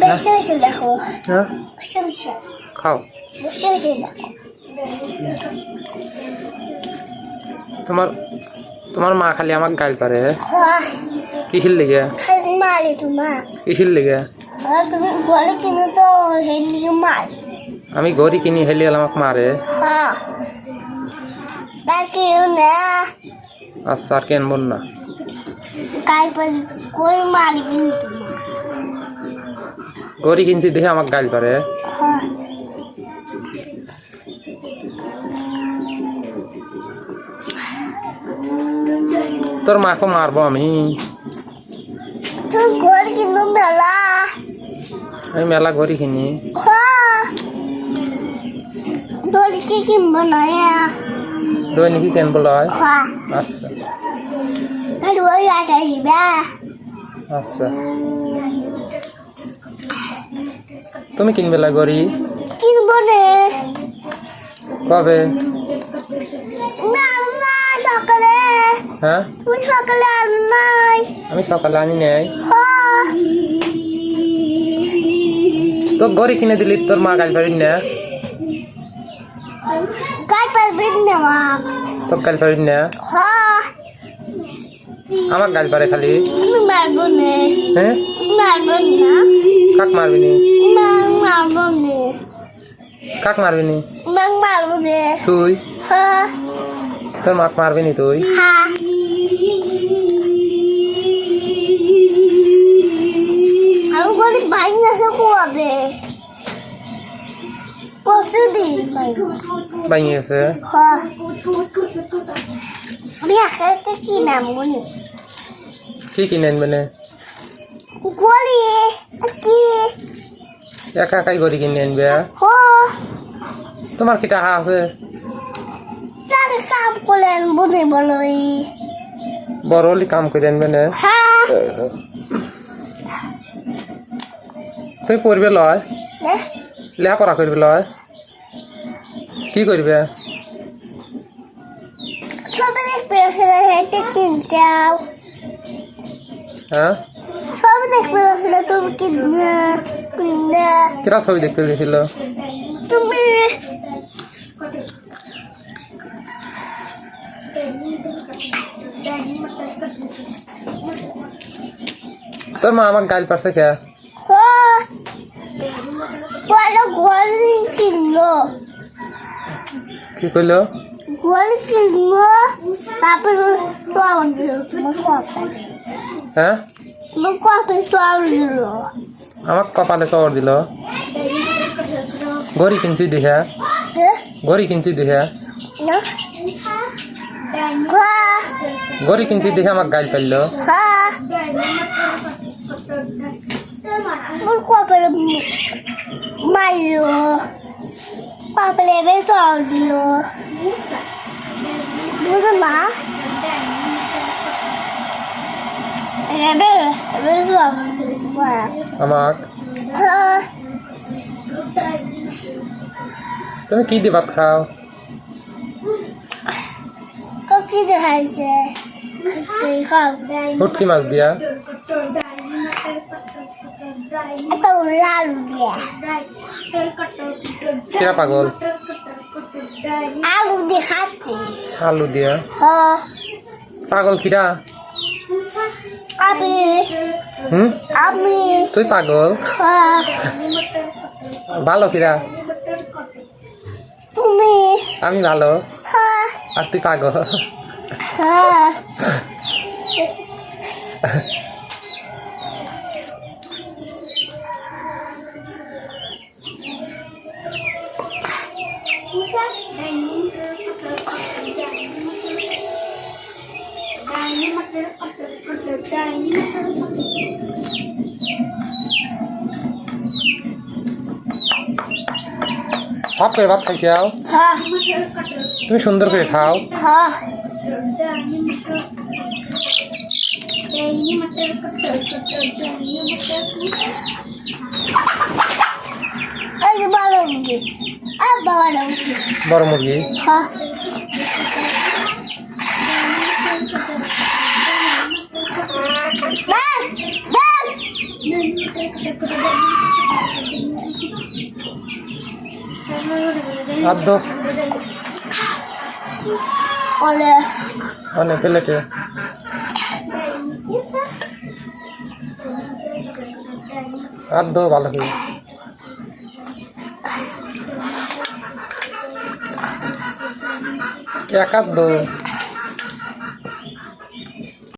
বেশি বেশি দেখো। হ্যাঁ বেশি বেশি খাও। বেশি বেশি দেখো। তোমার তোমার মা খালি আমাকে গাইল পারে। হ্যাঁ কিসের লেগে? খালি মারি তোমার। কিসের লেগে? আর তুমি ঘরে কিনে তো হেলি মার। আমি ঘড়ি কিনি হেলি আমাকে মারে। হ্যাঁ তার কেউ না। আচ্ছা আর কেনব না। গাই পালি কই মারবি তোমার। ঘড়ি কিনছি দেখে আমাকে গাইল পারে। হ্যাঁ তোর মাকে মারবো আমি। তুই ঘরে কিনো মেলা। আমি মেলা ঘড়ি কিনি। হ্যাঁ ঘরে কি কিনবো না। দৈনিকই কেনব লয়। হ্যাঁ আচ্ছা আর ওই আটা দিবা। আচ্ছা তুমি কিনবে লা ঘড়ি? কিনবো রে। কবে? না না সকালে। হ্যাঁ তুই সকালে আর নাই। আমি সকালে আনি নাই। হ্যাঁ তো ঘড়ি কিনে দিলি তোর মা গাইল পারিস না? গাই পারবি না। তো গাইল পারিস না? হ্যাঁ আমার গাইল পারে খালি। তুমি মারবো না। হ্যাঁ মারবো না। কাক মারবি নি? মারবো না। কাক মারবি নি? মারবো না। তুই? হ্যাঁ তোর মাক মারবি নি তুই? হ্যাঁ আমি বলি বাইক আসে কুয়াবে পরশুদিন ভাঙিয়ে গেছে। হ্যাঁ আমি একা একা কি নাম বলি কি কিনে আনবে না? বলি কি একা একাই ঘড়ি কিনে আনবে? হো তোমার কি টাকা আছে? তার কাম করলেন বলে বলো বড় হলি কাম করে আনবে না? হ্যাঁ তুই পড়বে লয়? লেখাপড়া করবে লয়? কি করবে? সবাই দেখবে হেঁটে কিনছাও। হ্যাঁ সবাই দেখবে তুমি কিনে কিনে কিরা ছবি দেখতে গেছিল? তুমি তোর মা আমাকে গাইল পারছে কে? বলো গোয়ালি কিনলো কি কইলো? গোয়ালি কিনলো তারপরে সব দিল তোমার কপে হ্যাঁ তোমার কপে সব দিল আমাকে কপালে চর দিল। ঘড়ি কিনছি দেখে। ঘড়ি কিনছি দেখে। না ঘড়ি কিনছি দেখে আমাকে গাইল পারলো। মোর কপে মারলো কপে এবার সব দিল বুঝো না এবার এবার সব আমাক তুমি কি দিয়ে ভাত খাও? কি দেখাইছে খাও ফুটকি মাছ দিয়া। একটা আলু দিয়ে কিরা পাগল? আলু দিয়ে খাচ্ছি আলু দিয়া হ্যাঁ পাগল কিরা? আমি হুম আমি তুই পাগল? হ্যাঁ ভালো কিরা? তুমি আমি ভালো হ্যাঁ আর তুই পাগল। হ্যাঁ ভাত করে ভাত খাইছাও? হ্যাঁ তুমি সুন্দর করে খাও। হ্যাঁ এই বড় মুরগি বড় মুরগি বড় মুরগি? হ্যাঁ হাত দো অলে অনেক ফেলেছে হাত দো ভালো করে এক হাত দো